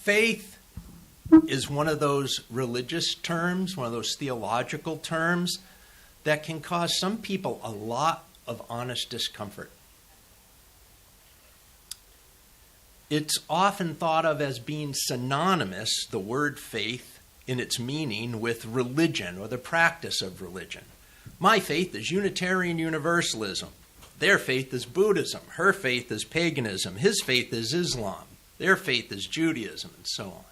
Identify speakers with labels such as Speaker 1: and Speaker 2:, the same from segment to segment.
Speaker 1: Faith is one of those religious terms, one of those theological terms that can cause some people a lot of honest discomfort. It's often thought of as being synonymous, the word faith, in its meaning with religion or the practice of religion. My faith is Unitarian Universalism. Their faith is Buddhism. Her faith is paganism. His faith is Islam. Their faith is Judaism, and so on.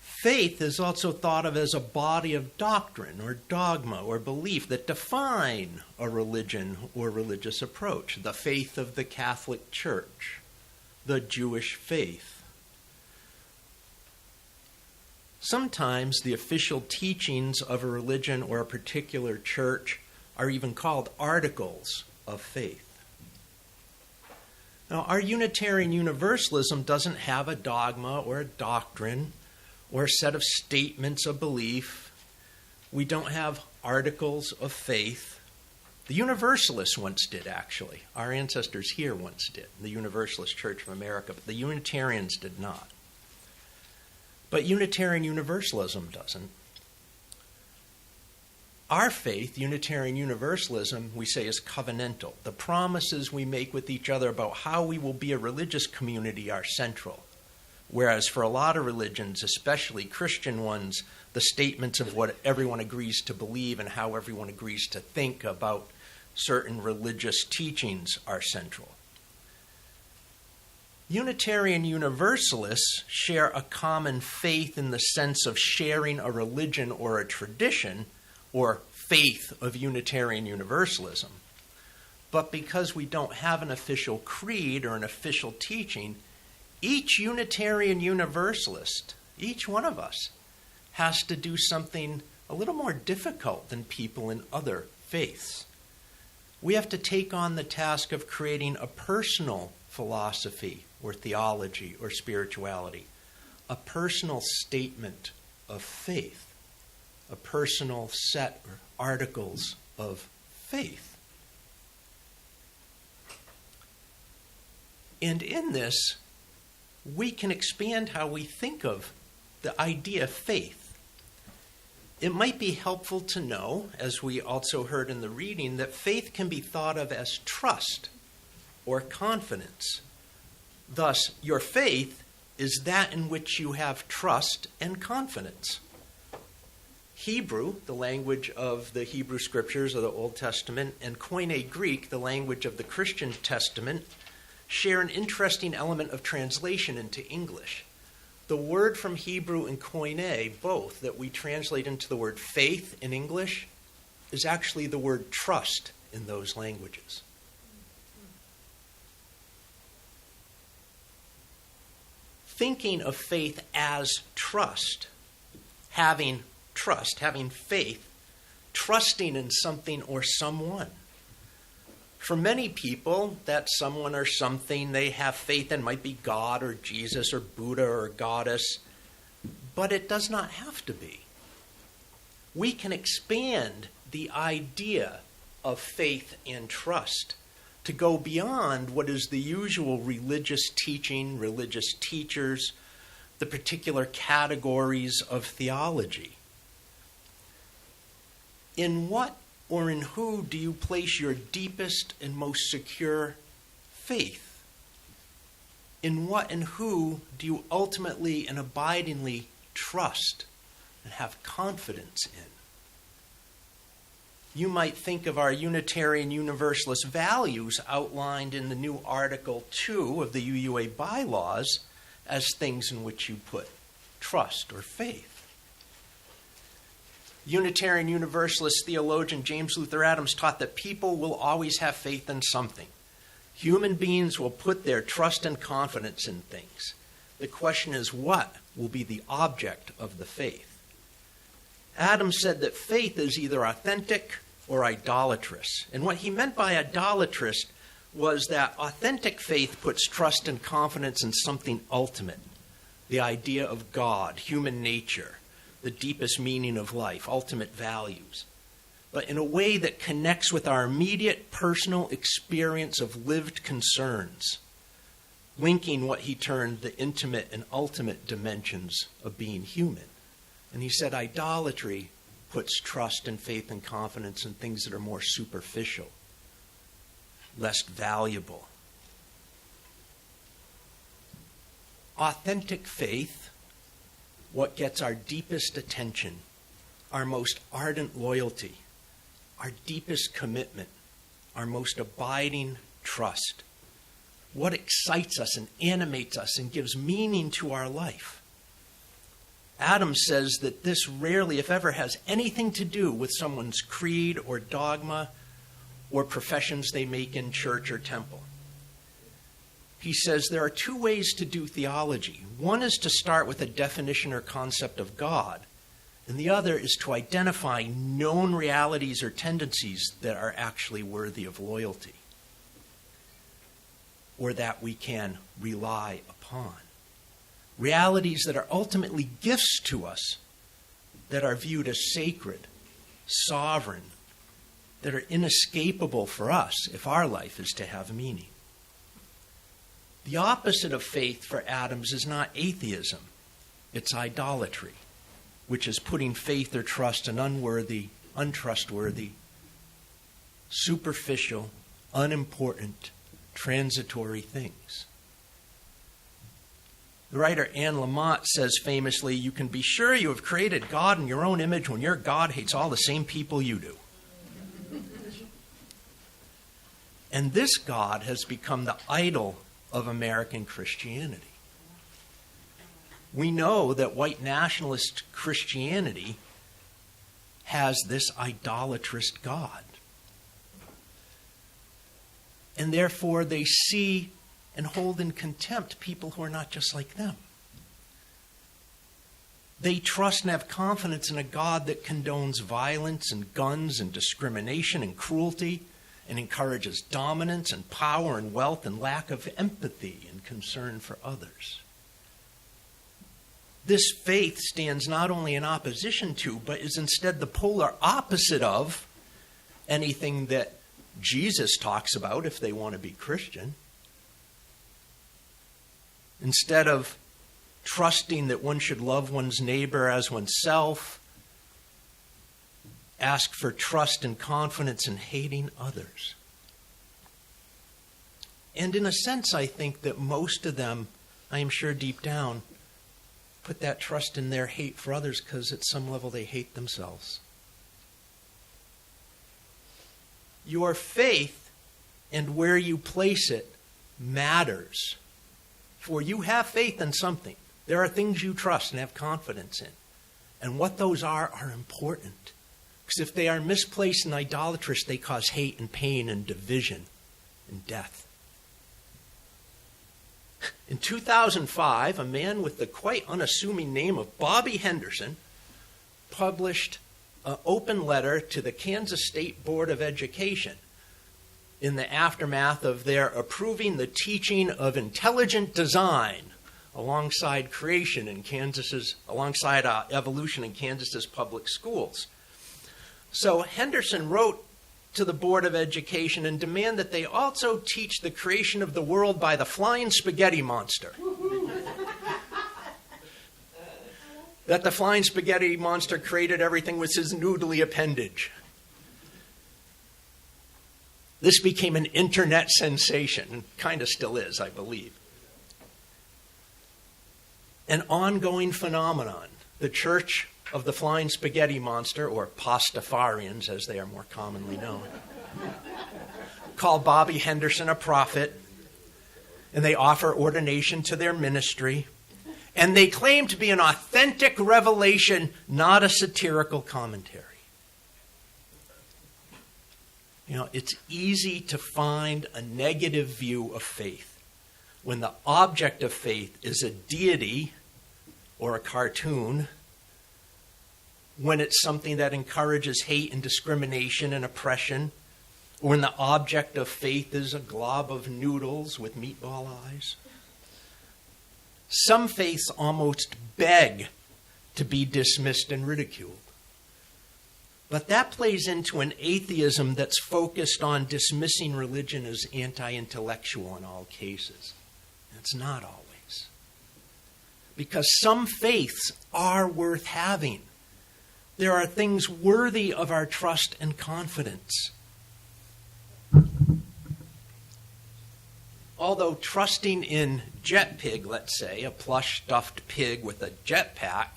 Speaker 1: Faith is also thought of as a body of doctrine or dogma or belief that define a religion or religious approach. The faith of the Catholic Church, the Jewish faith. Sometimes the official teachings of a religion or a particular church are even called articles of faith. Now, our Unitarian Universalism doesn't have a dogma or a doctrine or a set of statements of belief. We don't have articles of faith. The Universalists once did, actually. Our ancestors here once did, the Universalist Church of America, but the Unitarians did not. But Unitarian Universalism doesn't. Our faith, Unitarian Universalism, we say is covenantal. The promises we make with each other about how we will be a religious community are central. Whereas for a lot of religions, especially Christian ones, the statements of what everyone agrees to believe and how everyone agrees to think about certain religious teachings are central. Unitarian Universalists share a common faith in the sense of sharing a religion or a tradition, or faith of Unitarian Universalism. But because we don't have an official creed or an official teaching, each Unitarian Universalist, each one of us, has to do something a little more difficult than people in other faiths. We have to take on the task of creating a personal philosophy or theology or spirituality, a personal statement of faith, a personal set or articles of faith. And in this, we can expand how we think of the idea of faith. It might be helpful to know, as we also heard in the reading, that faith can be thought of as trust or confidence. Thus, your faith is that in which you have trust and confidence. Hebrew, the language of the Hebrew Scriptures of the Old Testament, and Koine Greek, the language of the Christian Testament, share an interesting element of translation into English. The word from Hebrew and Koine, both, that we translate into the word faith in English, is actually the word trust in those languages. Thinking of faith as trust, having faith, trusting in something or someone. For many people, that someone or something they have faith in might be God or Jesus or Buddha or goddess, but it does not have to be. We can expand the idea of faith and trust to go beyond what is the usual religious teaching, religious teachers, the particular categories of theology. In what or in who do you place your deepest and most secure faith? In what and who do you ultimately and abidingly trust and have confidence in? You might think of our Unitarian Universalist values outlined in the new Article 2 of the UUA bylaws as things in which you put trust or faith. Unitarian Universalist theologian James Luther Adams taught that people will always have faith in something. Human beings will put their trust and confidence in things. The question is, what will be the object of the faith? Adams said that faith is either authentic or idolatrous. And what he meant by idolatrous was that authentic faith puts trust and confidence in something ultimate, the idea of God, human nature, the deepest meaning of life, ultimate values, but in a way that connects with our immediate personal experience of lived concerns. linking what he termed the intimate and ultimate dimensions of being human. And he said idolatry puts trust and faith and confidence in things that are more superficial, less valuable. Authentic faith, what gets our deepest attention, our most ardent loyalty, our deepest commitment, our most abiding trust, what excites us and animates us and gives meaning to our life. Adams says that this rarely, if ever, has anything to do with someone's creed or dogma or professions they make in church or temple. He says there are two ways to do theology. One is to start with a definition or concept of God, and the other is to identify known realities or tendencies that are actually worthy of loyalty, or that we can rely upon. Realities that are ultimately gifts to us, that are viewed as sacred, sovereign, that are inescapable for us if our life is to have meaning. The opposite of faith for Adams is not atheism, it's idolatry, which is putting faith or trust in unworthy, untrustworthy, superficial, unimportant, transitory things. The writer Anne Lamott says famously, "You can be sure you have created God in your own image when your God hates all the same people you do." And this God has become the idol of American Christianity. We know that white nationalist Christianity has this idolatrous God. And therefore they see and hold in contempt people who are not just like them. They trust and have confidence in a God that condones violence and guns and discrimination and cruelty and encourages dominance and power and wealth and lack of empathy and concern for others. This faith stands not only in opposition to, but is instead the polar opposite of anything that Jesus talks about if they want to be Christian. Instead of trusting that one should love one's neighbor as oneself, ask for trust and confidence in hating others. And in a sense, I think that most of them, I am sure deep down, put that trust in their hate for others because at some level they hate themselves. Your faith and where you place it matters. For you have faith in something. There are things you trust and have confidence in. And what those are important. Because if they are misplaced and idolatrous, they cause hate and pain and division and death. In 2005, a man with the quite unassuming name of Bobby Henderson published an open letter to the Kansas State Board of Education in the aftermath of their approving the teaching of intelligent design alongside creation in Kansas's, alongside evolution in Kansas's public schools. So Henderson wrote to the Board of Education and demanded that they also teach the creation of the world by the flying spaghetti monster. That the flying spaghetti monster created everything with his noodly appendage. This became an internet sensation, and kind of still is, I believe. An ongoing phenomenon. The Church of the Flying Spaghetti Monster, or Pastafarians as they are more commonly known, call Bobby Henderson a prophet, and they offer ordination to their ministry, and they claim to be an authentic revelation, not a satirical commentary. You know, it's easy to find a negative view of faith when the object of faith is a deity or a cartoon, when it's something that encourages hate and discrimination and oppression, or when the object of faith is a glob of noodles with meatball eyes. Some faiths almost beg to be dismissed and ridiculed. But that plays into an atheism that's focused on dismissing religion as anti-intellectual in all cases. It's not always. Because some faiths are worth having. There are things worthy of our trust and confidence. Although trusting in jet pig, let's say, a plush stuffed pig with a jetpack,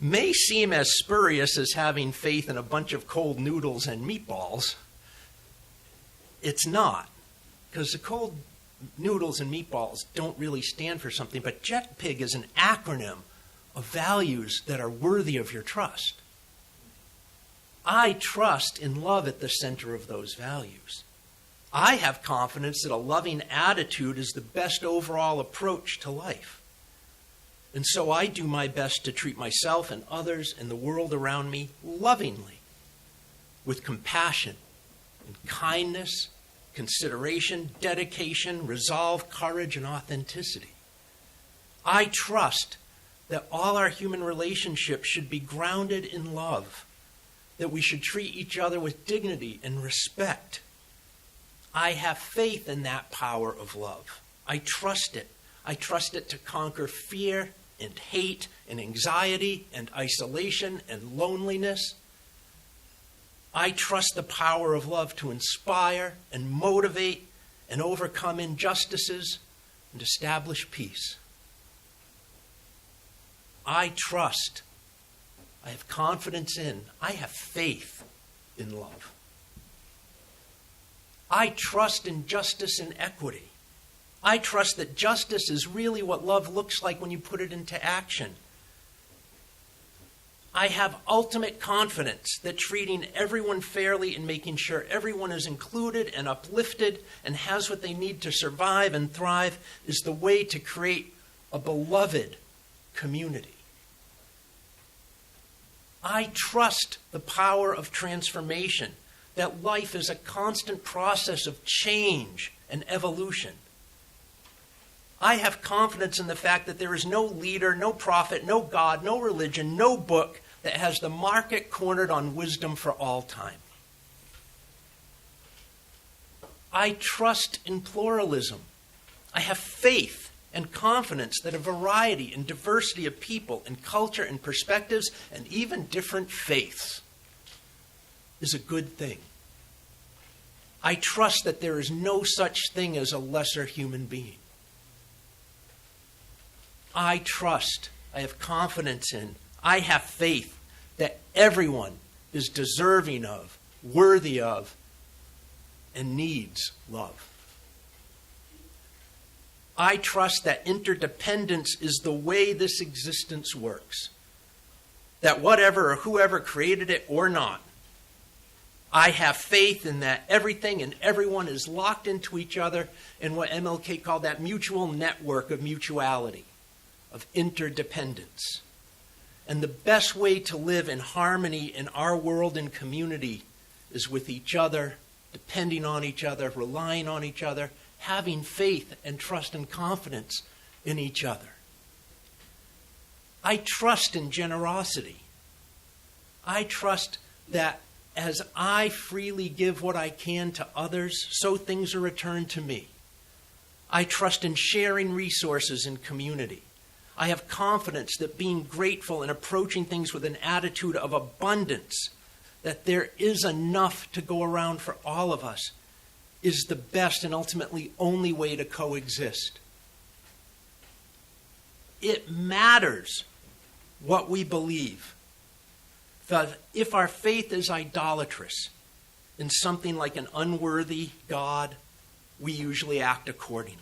Speaker 1: may seem as spurious as having faith in a bunch of cold noodles and meatballs, it's not. Because the cold noodles and meatballs don't really stand for something, but jet pig is an acronym of values that are worthy of your trust. I trust in love at the center of those values. I have confidence that a loving attitude is the best overall approach to life. And so I do my best to treat myself and others and the world around me lovingly, with compassion and kindness, consideration, dedication, resolve, courage, and authenticity. I trust that all our human relationships should be grounded in love, that we should treat each other with dignity and respect. I have faith in that power of love. I trust it. I trust it to conquer fear and hate and anxiety and isolation and loneliness. I trust the power of love to inspire and motivate and overcome injustices and establish peace. I trust, I have confidence in, I have faith in love. I trust in justice and equity. I trust that justice is really what love looks like when you put it into action. I have ultimate confidence that treating everyone fairly and making sure everyone is included and uplifted and has what they need to survive and thrive is the way to create a beloved community. I trust the power of transformation, that life is a constant process of change and evolution. I have confidence in the fact that there is no leader, no prophet, no God, no religion, no book that has the market cornered on wisdom for all time. I trust in pluralism. I have faith and confidence that a variety and diversity of people and culture and perspectives and even different faiths is a good thing. I trust that there is no such thing as a lesser human being. I trust, I have confidence in, I have faith that everyone is deserving of, worthy of, and needs love. I trust that interdependence is the way this existence works. That whatever or whoever created it or not, I have faith in that everything and everyone is locked into each other in what MLK called that mutual network of mutuality, of interdependence. And the best way to live in harmony in our world and community is with each other, depending on each other, relying on each other, having faith and trust and confidence in each other. I trust in generosity. I trust that as I freely give what I can to others, so things are returned to me. I trust in sharing resources in community. I have confidence that being grateful and approaching things with an attitude of abundance, that there is enough to go around for all of us, is the best and ultimately only way to coexist. It matters what we believe. That if our faith is idolatrous in something like an unworthy God, we usually act accordingly.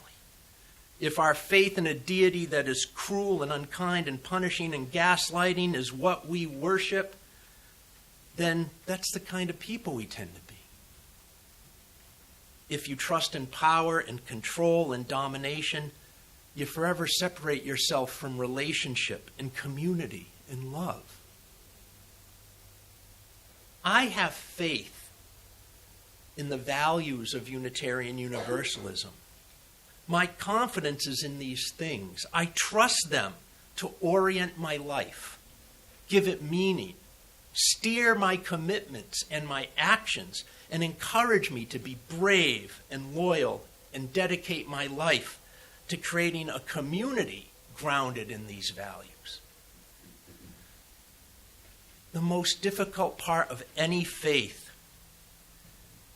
Speaker 1: If our faith in a deity that is cruel and unkind and punishing and gaslighting is what we worship, then that's the kind of people we tend to be. If you trust in power and control and domination, you forever separate yourself from relationship and community and love. I have faith in the values of Unitarian Universalism. My confidence is in these things. I trust them to orient my life, give it meaning, steer my commitments and my actions, and encourage me to be brave and loyal and dedicate my life to creating a community grounded in these values. The most difficult part of any faith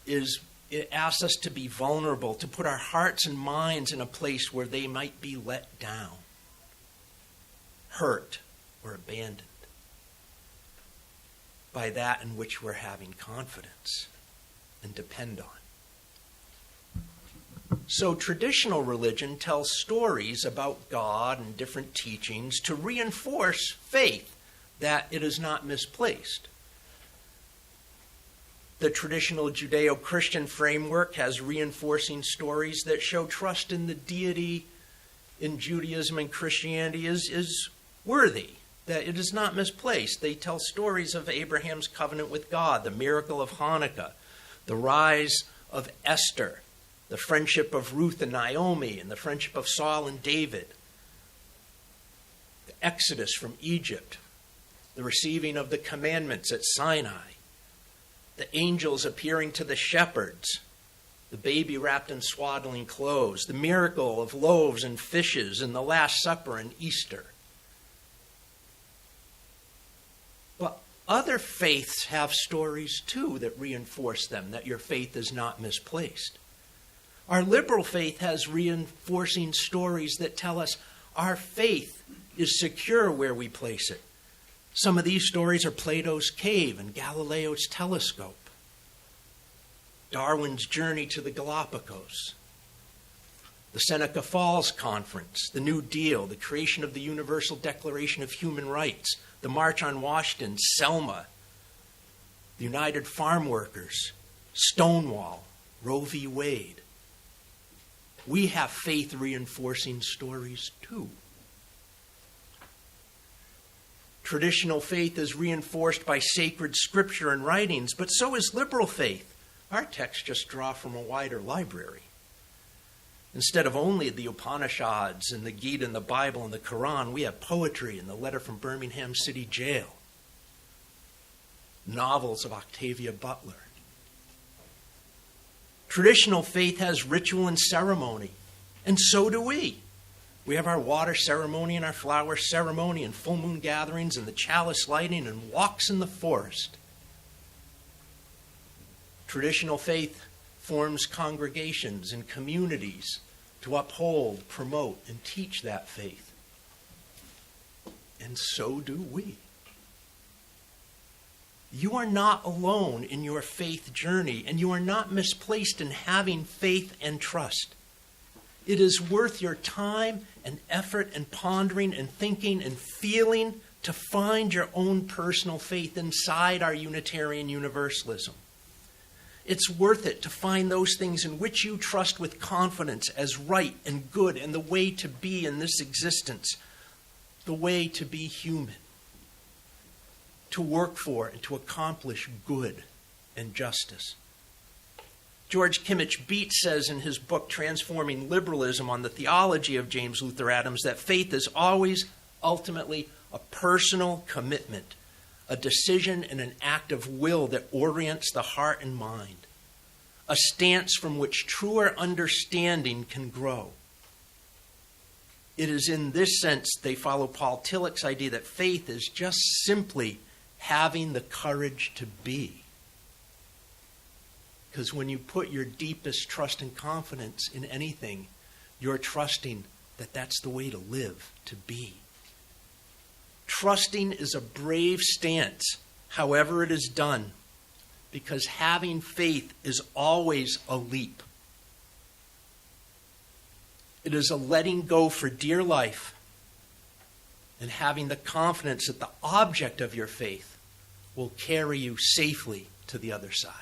Speaker 1: is it asks us to be vulnerable, to put our hearts and minds in a place where they might be let down, hurt, or abandoned by that in which we're having confidence and depend on. So traditional religion tells stories about God and different teachings to reinforce faith that it is not misplaced. The traditional Judeo-Christian framework has reinforcing stories that show trust in the deity in Judaism and Christianity is worthy, that it is not misplaced. They tell stories of Abraham's covenant with God, the miracle of Hanukkah, the rise of Esther, the friendship of Ruth and Naomi, and the friendship of Saul and David, the Exodus from Egypt, the receiving of the commandments at Sinai, the angels appearing to the shepherds, the baby wrapped in swaddling clothes, the miracle of loaves and fishes, and the Last Supper and Easter. But other faiths have stories too that reinforce them, that your faith is not misplaced. Our liberal faith has reinforcing stories that tell us our faith is secure where we place it. Some of these stories are Plato's cave and Galileo's telescope, Darwin's journey to the Galapagos, the Seneca Falls Conference, the New Deal, the creation of the Universal Declaration of Human Rights, the March on Washington, Selma, the United Farm Workers, Stonewall, Roe v. Wade. We have faith-reinforcing stories too. Traditional faith is reinforced by sacred scripture and writings, but so is liberal faith. Our texts just draw from a wider library. Instead of only the Upanishads and the Gita and the Bible and the Quran, we have poetry and the letter from Birmingham City Jail, novels of Octavia Butler. Traditional faith has ritual and ceremony, and so do we. We have our water ceremony and our flower ceremony and full moon gatherings and the chalice lighting and walks in the forest. Traditional faith forms congregations and communities to uphold, promote, and teach that faith. And so do we. You are not alone in your faith journey, and you are not misplaced in having faith and trust. It is worth your time and effort and pondering and thinking and feeling to find your own personal faith inside our Unitarian Universalism. It's worth it to find those things in which you trust with confidence as right and good and the way to be in this existence, the way to be human, to work for and to accomplish good and justice. George Kimmich Beatz says in his book, Transforming Liberalism, on the theology of James Luther Adams, that faith is always ultimately a personal commitment, a decision and an act of will that orients the heart and mind, a stance from which truer understanding can grow. It is in this sense they follow Paul Tillich's idea that faith is just simply having the courage to be. Because when you put your deepest trust and confidence in anything, you're trusting that that's the way to live, to be. Trusting is a brave stance, however it is done, because having faith is always a leap. It is a letting go for dear life and having the confidence that the object of your faith will carry you safely to the other side.